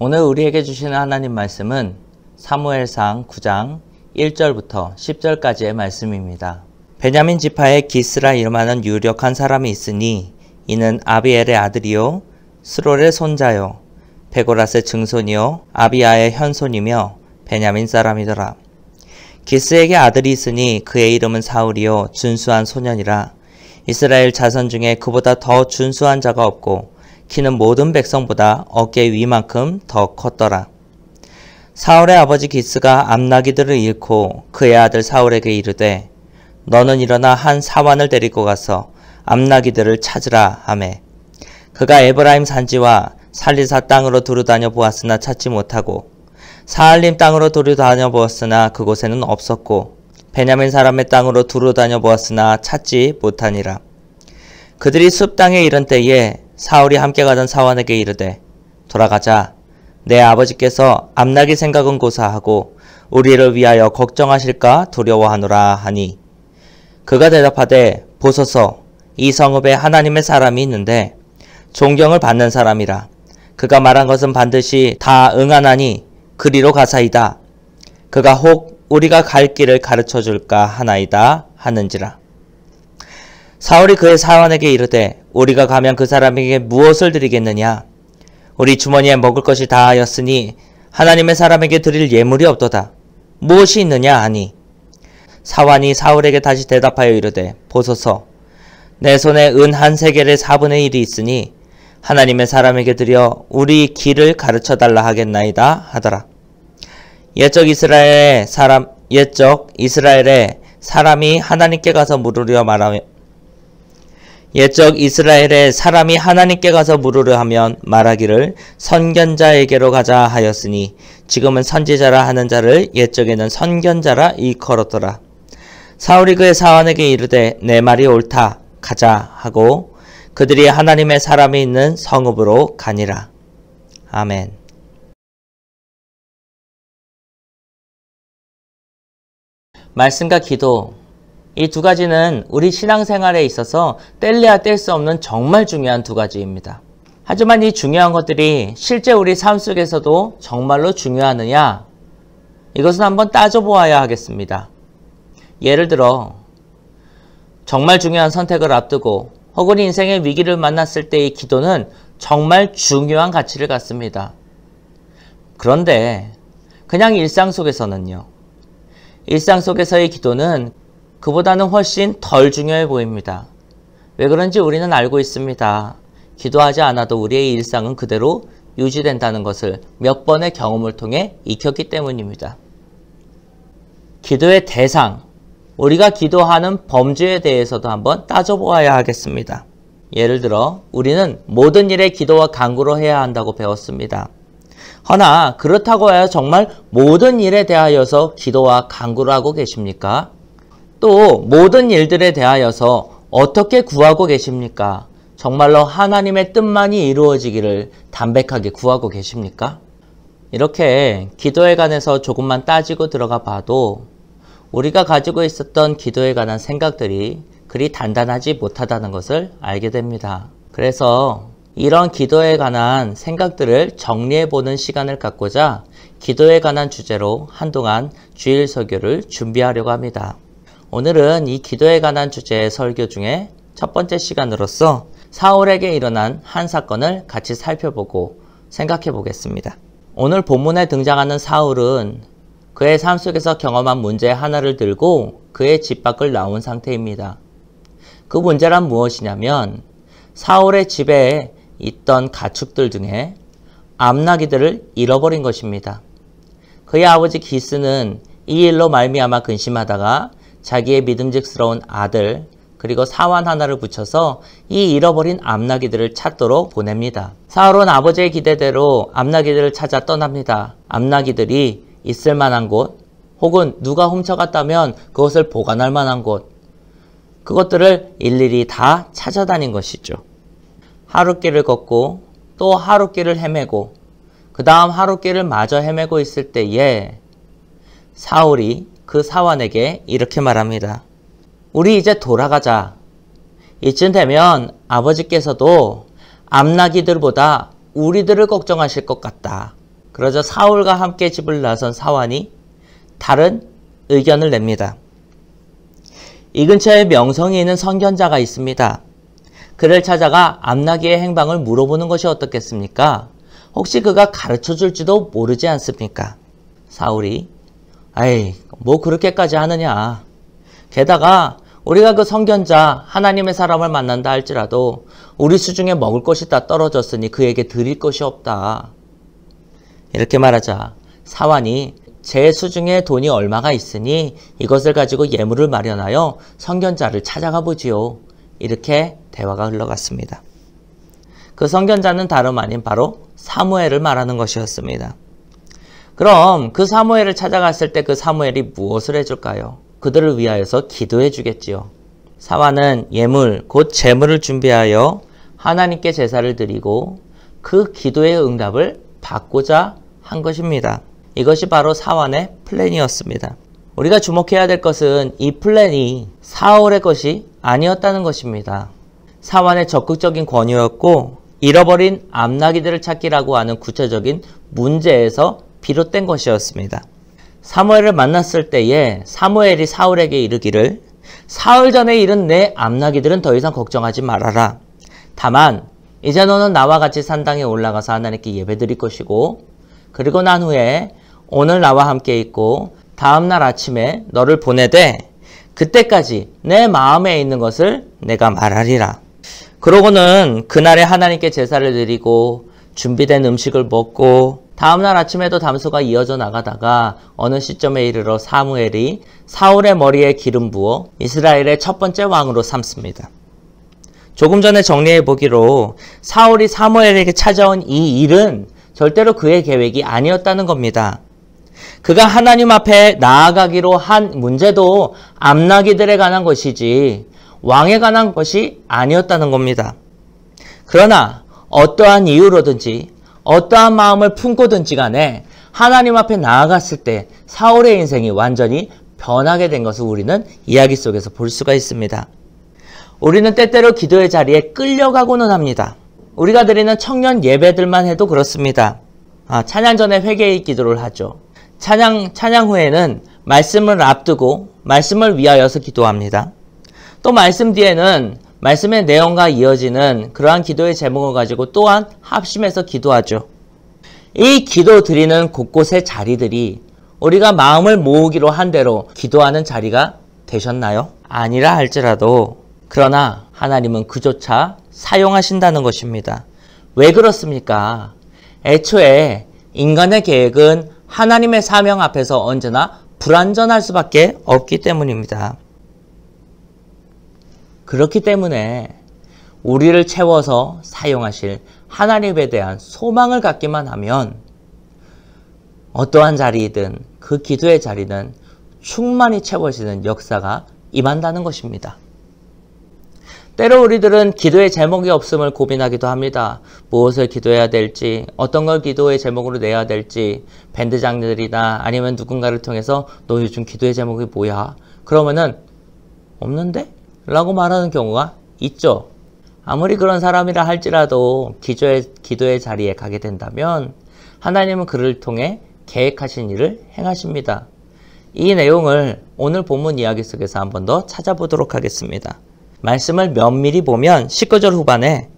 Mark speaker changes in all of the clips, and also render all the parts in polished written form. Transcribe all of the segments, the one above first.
Speaker 1: 오늘 우리에게 주시는 하나님 말씀은 사무엘상 9장 1절부터 10절까지의 말씀입니다. 베냐민 지파에 기스라 이름하는 유력한 사람이 있으니 이는 아비엘의 아들이요 스롤의 손자요 베고랏의 증손이요 아비야의 현손이며 베냐민 사람이더라. 기스에게 아들이 있으니 그의 이름은 사울이요 준수한 소년이라. 이스라엘 자손 중에 그보다 더 준수한 자가 없고 키는 모든 백성보다 어깨 위만큼 더 컸더라. 사울의 아버지 기스가 암나기들을 잃고 그의 아들 사울에게 이르되 너는 일어나 한 사환을 데리고 가서 암나기들을 찾으라 하매 그가 에브라임 산지와 살리사 땅으로 두루다녀 보았으나 찾지 못하고 사알림 땅으로 두루다녀 보았으나 그곳에는 없었고 베냐민 사람의 땅으로 두루다녀 보았으나 찾지 못하니라. 그들이 숲 땅에 이른 때에 사울이 함께 가던 사환에게 이르되 돌아가자. 내 아버지께서 암나기 생각은 고사하고 우리를 위하여 걱정하실까 두려워하노라 하니 그가 대답하되 보소서 이 성읍에 하나님의 사람이 있는데 존경을 받는 사람이라. 그가 말한 것은 반드시 다 응하나니 그리로 가사이다. 그가 혹 우리가 갈 길을 가르쳐 줄까 하나이다 하는지라. 사울이 그의 사환에게 이르되 우리가 가면 그 사람에게 무엇을 드리겠느냐? 우리 주머니에 먹을 것이 다하였으니 하나님의 사람에게 드릴 예물이 없도다. 무엇이 있느냐 하니 사환이 사울에게 다시 대답하여 이르되 보소서 내 손에 은 한 세겔의 4분의 1이 있으니 하나님의 사람에게 드려 우리 길을 가르쳐 달라 하겠나이다 하더라. 옛적 이스라엘의 사람이 하나님께 가서 물으려 하면 말하기를 선견자에게로 가자 하였으니 지금은 선지자라 하는 자를 옛적에는 선견자라 일컬었더라. 사울이 그의 사환에게 이르되 내 말이 옳다 가자 하고 그들이 하나님의 사람이 있는 성읍으로 가니라. 아멘. 말씀과 기도, 이 두 가지는 우리 신앙생활에 있어서 뗄래야 뗄 수 없는 정말 중요한 두 가지입니다. 하지만 이 중요한 것들이 실제 우리 삶 속에서도 정말로 중요하느냐? 이것은 한번 따져보아야 하겠습니다. 예를 들어 정말 중요한 선택을 앞두고 혹은 인생의 위기를 만났을 때의 기도는 정말 중요한 가치를 갖습니다. 그런데 그냥 일상 속에서는요. 일상 속에서의 기도는 그보다는 훨씬 덜 중요해 보입니다. 왜 그런지 우리는 알고 있습니다. 기도하지 않아도 우리의 일상은 그대로 유지된다는 것을 몇 번의 경험을 통해 익혔기 때문입니다. 기도의 대상, 우리가 기도하는 범주에 대해서도 한번 따져보아야 하겠습니다. 예를 들어 우리는 모든 일에 기도와 간구로 해야 한다고 배웠습니다. 허나 그렇다고 해야 정말 모든 일에 대하여서 기도와 간구를 하고 계십니까? 또 모든 일들에 대하여서 어떻게 구하고 계십니까? 정말로 하나님의 뜻만이 이루어지기를 담백하게 구하고 계십니까? 이렇게 기도에 관해서 조금만 따지고 들어가 봐도 우리가 가지고 있었던 기도에 관한 생각들이 그리 단단하지 못하다는 것을 알게 됩니다. 그래서 이런 기도에 관한 생각들을 정리해보는 시간을 갖고자 기도에 관한 주제로 한동안 주일 설교를 준비하려고 합니다. 오늘은 이 기도에 관한 주제의 설교 중에 첫 번째 시간으로서 사울에게 일어난 한 사건을 같이 살펴보고 생각해 보겠습니다. 오늘 본문에 등장하는 사울은 그의 삶 속에서 경험한 문제 하나를 들고 그의 집 밖을 나온 상태입니다. 그 문제란 무엇이냐면 사울의 집에 있던 가축들 중에 암나기들을 잃어버린 것입니다. 그의 아버지 기스는 이 일로 말미암아 근심하다가 자기의 믿음직스러운 아들 그리고 사환 하나를 붙여서 이 잃어버린 암나기들을 찾도록 보냅니다. 사울은 아버지의 기대대로 암나기들을 찾아 떠납니다. 암나기들이 있을 만한 곳 혹은 누가 훔쳐갔다면 그것을 보관할 만한 곳 그것들을 일일이 다 찾아다닌 것이죠. 하룻길을 걷고 또 하룻길을 헤매고 그 다음 하룻길을 마저 헤매고 있을 때에 사울이 그 사환에게 이렇게 말합니다. 우리 이제 돌아가자. 이쯤 되면 아버지께서도 암나기들보다 우리들을 걱정하실 것 같다. 그러자 사울과 함께 집을 나선 사환이 다른 의견을 냅니다. 이 근처에 명성이 있는 선견자가 있습니다. 그를 찾아가 암나기의 행방을 물어보는 것이 어떻겠습니까? 혹시 그가 가르쳐 줄지도 모르지 않습니까? 사울이 아이 뭐 그렇게까지 하느냐. 게다가 우리가 그 선견자 하나님의 사람을 만난다 할지라도 우리 수중에 먹을 것이 다 떨어졌으니 그에게 드릴 것이 없다. 이렇게 말하자 사환이 제 수중에 돈이 얼마가 있으니 이것을 가지고 예물을 마련하여 선견자를 찾아가 보지요. 이렇게 대화가 흘러갔습니다. 그 선견자는 다름 아닌 바로 사무엘을 말하는 것이었습니다. 그럼 그 사무엘을 찾아갔을 때 그 사무엘이 무엇을 해줄까요? 그들을 위하여서 기도해 주겠지요. 사환은 예물, 곧 제물을 준비하여 하나님께 제사를 드리고 그 기도의 응답을 받고자 한 것입니다. 이것이 바로 사환의 플랜이었습니다. 우리가 주목해야 될 것은 이 플랜이 사울의 것이 아니었다는 것입니다. 사환의 적극적인 권유였고 잃어버린 암나기들을 찾기라고 하는 구체적인 문제에서 비롯된 것이었습니다. 사무엘을 만났을 때에 사무엘이 사울에게 이르기를 사흘 전에 잃은 내 암나기들은 더 이상 걱정하지 말아라. 다만 이제 너는 나와 같이 산당에 올라가서 하나님께 예배드릴 것이고 그리고 난 후에 오늘 나와 함께 있고 다음날 아침에 너를 보내되 그때까지 내 마음에 있는 것을 내가 말하리라. 그러고는 그날에 하나님께 제사를 드리고 준비된 음식을 먹고 다음날 아침에도 담소가 이어져 나가다가 어느 시점에 이르러 사무엘이 사울의 머리에 기름 부어 이스라엘의 첫 번째 왕으로 삼습니다. 조금 전에 정리해 보기로 사울이 사무엘에게 찾아온 이 일은 절대로 그의 계획이 아니었다는 겁니다. 그가 하나님 앞에 나아가기로 한 문제도 암나기들에 관한 것이지 왕에 관한 것이 아니었다는 겁니다. 그러나 어떠한 이유로든지 어떠한 마음을 품고든지 간에 하나님 앞에 나아갔을 때 사울의 인생이 완전히 변하게 된 것을 우리는 이야기 속에서 볼 수가 있습니다. 우리는 때때로 기도의 자리에 끌려가고는 합니다. 우리가 드리는 청년 예배들만 해도 그렇습니다. 찬양 전에 회개의 기도를 하죠. 찬양 후에는 말씀을 앞두고 말씀을 위하여서 기도합니다. 또 말씀 뒤에는 말씀의 내용과 이어지는 그러한 기도의 제목을 가지고 또한 합심해서 기도하죠. 이 기도 드리는 곳곳의 자리들이 우리가 마음을 모으기로 한 대로 기도하는 자리가 되셨나요? 아니라 할지라도 그러나 하나님은 그조차 사용하신다는 것입니다. 왜 그렇습니까? 애초에 인간의 계획은 하나님의 사명 앞에서 언제나 불완전할 수밖에 없기 때문입니다. 그렇기 때문에 우리를 채워서 사용하실 하나님에 대한 소망을 갖기만 하면 어떠한 자리이든 그 기도의 자리는 충만히 채워지는 역사가 임한다는 것입니다. 때로 우리들은 기도의 제목이 없음을 고민하기도 합니다. 무엇을 기도해야 될지, 어떤 걸 기도의 제목으로 내야 될지, 밴드 장르들이나 아니면 누군가를 통해서 너 요즘 기도의 제목이 뭐야? 그러면은 없는데? 라고 말하는 경우가 있죠. 아무리 그런 사람이라 할지라도 기도의 자리에 가게 된다면 하나님은 그를 통해 계획하신 일을 행하십니다. 이 내용을 오늘 본문 이야기 속에서 한 번 더 찾아보도록 하겠습니다. 말씀을 면밀히 보면 19절 후반에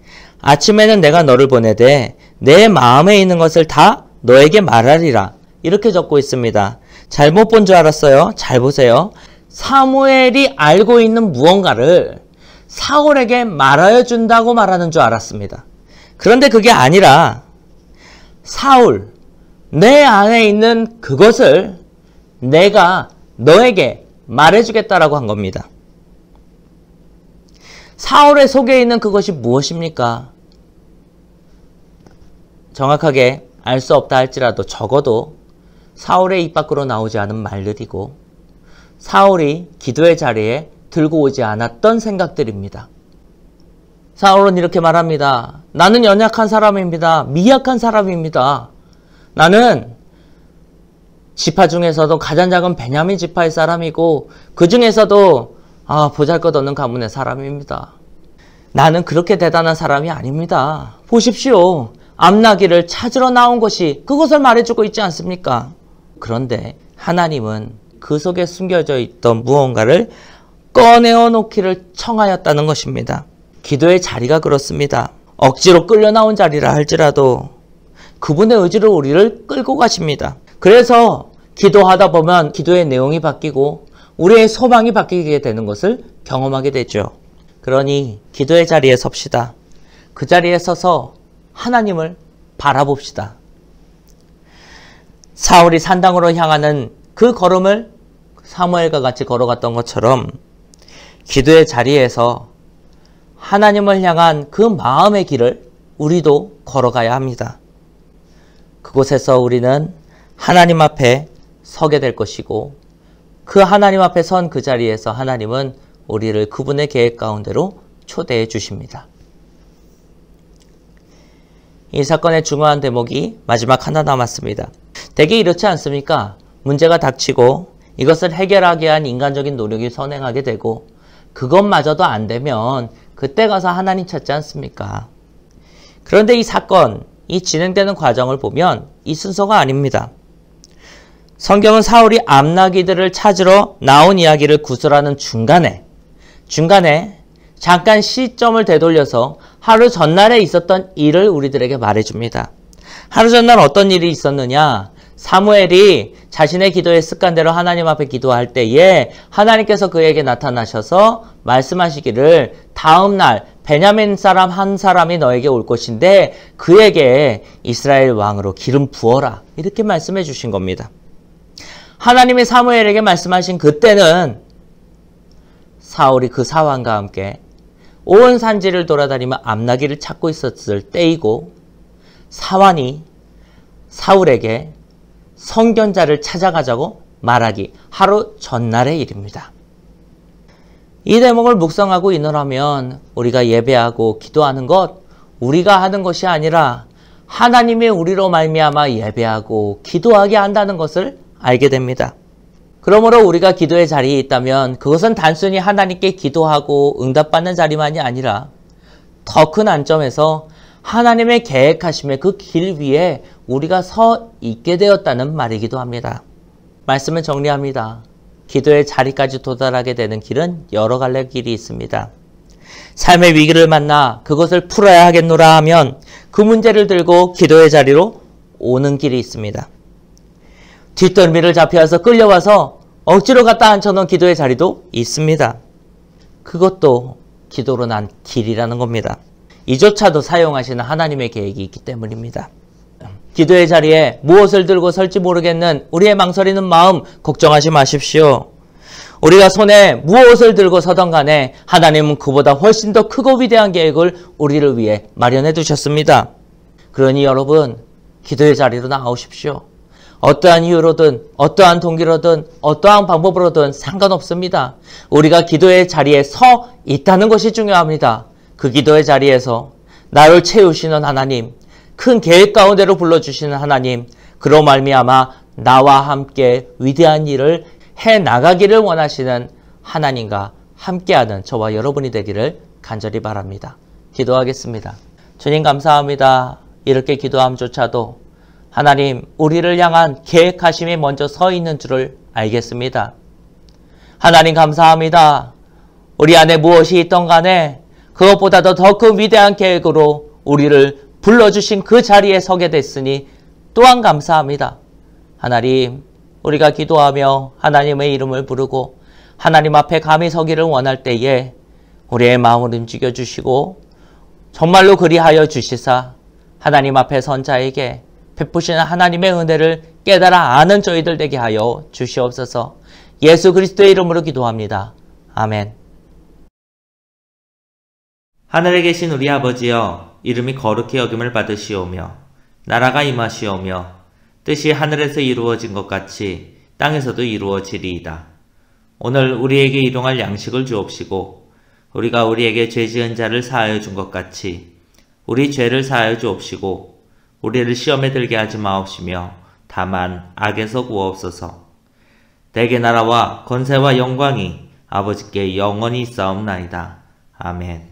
Speaker 1: 아침에는 내가 너를 보내되 내 마음에 있는 것을 다 너에게 말하리라 이렇게 적고 있습니다. 잘못 본 줄 알았어요. 잘 보세요. 사무엘이 알고 있는 무언가를 사울에게 말하여 준다고 말하는 줄 알았습니다. 그런데 그게 아니라 사울, 내 안에 있는 그것을 내가 너에게 말해주겠다라고 한 겁니다. 사울의 속에 있는 그것이 무엇입니까? 정확하게 알 수 없다 할지라도 적어도 사울의 입 밖으로 나오지 않은 말들이고 사울이 기도의 자리에 들고 오지 않았던 생각들입니다. 사울은 이렇게 말합니다. 나는 연약한 사람입니다. 미약한 사람입니다. 나는 지파 중에서도 가장 작은 베냐민 지파의 사람이고 그 중에서도 보잘것없는 가문의 사람입니다. 나는 그렇게 대단한 사람이 아닙니다. 보십시오. 암나기를 찾으러 나온 것이 그것을 말해주고 있지 않습니까? 그런데 하나님은 그 속에 숨겨져 있던 무언가를 꺼내어 놓기를 청하였다는 것입니다. 기도의 자리가 그렇습니다. 억지로 끌려 나온 자리라 할지라도 그분의 의지로 우리를 끌고 가십니다. 그래서 기도하다 보면 기도의 내용이 바뀌고 우리의 소망이 바뀌게 되는 것을 경험하게 되죠. 그러니 기도의 자리에 섭시다. 그 자리에 서서 하나님을 바라봅시다. 사울이 산당으로 향하는 그 걸음을 사무엘과 같이 걸어갔던 것처럼 기도의 자리에서 하나님을 향한 그 마음의 길을 우리도 걸어가야 합니다. 그곳에서 우리는 하나님 앞에 서게 될 것이고 그 하나님 앞에 선 그 자리에서 하나님은 우리를 그분의 계획 가운데로 초대해 주십니다. 이 사건의 중요한 대목이 마지막 하나 남았습니다. 대개 이렇지 않습니까? 문제가 닥치고 이것을 해결하기 위한 인간적인 노력이 선행하게 되고 그것마저도 안 되면 그때 가서 하나님 찾지 않습니까? 그런데 이 사건, 이 진행되는 과정을 보면 이 순서가 아닙니다. 성경은 사울이 암나기들을 찾으러 나온 이야기를 구술하는 중간에 잠깐 시점을 되돌려서 하루 전날에 있었던 일을 우리들에게 말해줍니다. 하루 전날 어떤 일이 있었느냐? 사무엘이 자신의 기도의 습관대로 하나님 앞에 기도할 때에 하나님께서 그에게 나타나셔서 말씀하시기를 다음날 베냐민 사람 한 사람이 너에게 올 것인데 그에게 이스라엘 왕으로 기름 부어라. 이렇게 말씀해 주신 겁니다. 하나님이 사무엘에게 말씀하신 그때는 사울이 그 사환과 함께 온 산지를 돌아다니며 암나기를 찾고 있었을 때이고 사환이 사울에게 선견자를 찾아가자고 말하기 하루 전날의 일입니다. 이 대목을 묵상하고 인원하면 우리가 예배하고 기도하는 것 우리가 하는 것이 아니라 하나님이 우리로 말미암아 예배하고 기도하게 한다는 것을 알게 됩니다. 그러므로 우리가 기도의 자리에 있다면 그것은 단순히 하나님께 기도하고 응답받는 자리만이 아니라 더 큰 안점에서 하나님의 계획하심의 그 길 위에 우리가 서 있게 되었다는 말이기도 합니다. 말씀을 정리합니다. 기도의 자리까지 도달하게 되는 길은 여러 갈래 길이 있습니다. 삶의 위기를 만나 그것을 풀어야 하겠노라 하면 그 문제를 들고 기도의 자리로 오는 길이 있습니다. 뒷덜미를 잡혀와서 끌려와서 억지로 갖다 앉혀놓은 기도의 자리도 있습니다. 그것도 기도로 난 길이라는 겁니다. 이조차도 사용하시는 하나님의 계획이 있기 때문입니다. 기도의 자리에 무엇을 들고 설지 모르겠는 우리의 망설이는 마음 걱정하지 마십시오. 우리가 손에 무엇을 들고 서던 간에 하나님은 그보다 훨씬 더 크고 위대한 계획을 우리를 위해 마련해 두셨습니다. 그러니 여러분 기도의 자리로 나오십시오. 어떠한 이유로든 어떠한 동기로든 어떠한 방법으로든 상관없습니다. 우리가 기도의 자리에 서 있다는 것이 중요합니다. 그 기도의 자리에서 나를 채우시는 하나님, 큰 계획 가운데로 불러주시는 하나님, 그로 말미암아 나와 함께 위대한 일을 해나가기를 원하시는 하나님과 함께하는 저와 여러분이 되기를 간절히 바랍니다. 기도하겠습니다. 주님 감사합니다. 이렇게 기도함조차도 하나님 우리를 향한 계획하심이 먼저 서 있는 줄을 알겠습니다. 하나님 감사합니다. 우리 안에 무엇이 있던 간에 그것보다도 더 큰 위대한 계획으로 우리를 불러주신 그 자리에 서게 됐으니 또한 감사합니다. 하나님 우리가 기도하며 하나님의 이름을 부르고 하나님 앞에 감히 서기를 원할 때에 우리의 마음을 움직여 주시고 정말로 그리하여 주시사 하나님 앞에 선 자에게 베푸시는 하나님의 은혜를 깨달아 아는 저희들 되게 하여 주시옵소서. 예수 그리스도의 이름으로 기도합니다. 아멘. 하늘에 계신 우리 아버지여, 이름이 거룩히 여김을 받으시오며 나라가 임하시오며 뜻이 하늘에서 이루어진 것 같이 땅에서도 이루어지리이다. 오늘 우리에게 일용할 양식을 주옵시고 우리가 우리에게 죄 지은 자를 사하여 준 것 같이 우리 죄를 사하여 주옵시고 우리를 시험에 들게 하지 마옵시며 다만 악에서 구하옵소서. 대개 나라와 권세와 영광이 아버지께 영원히 있사옵나이다. 아멘.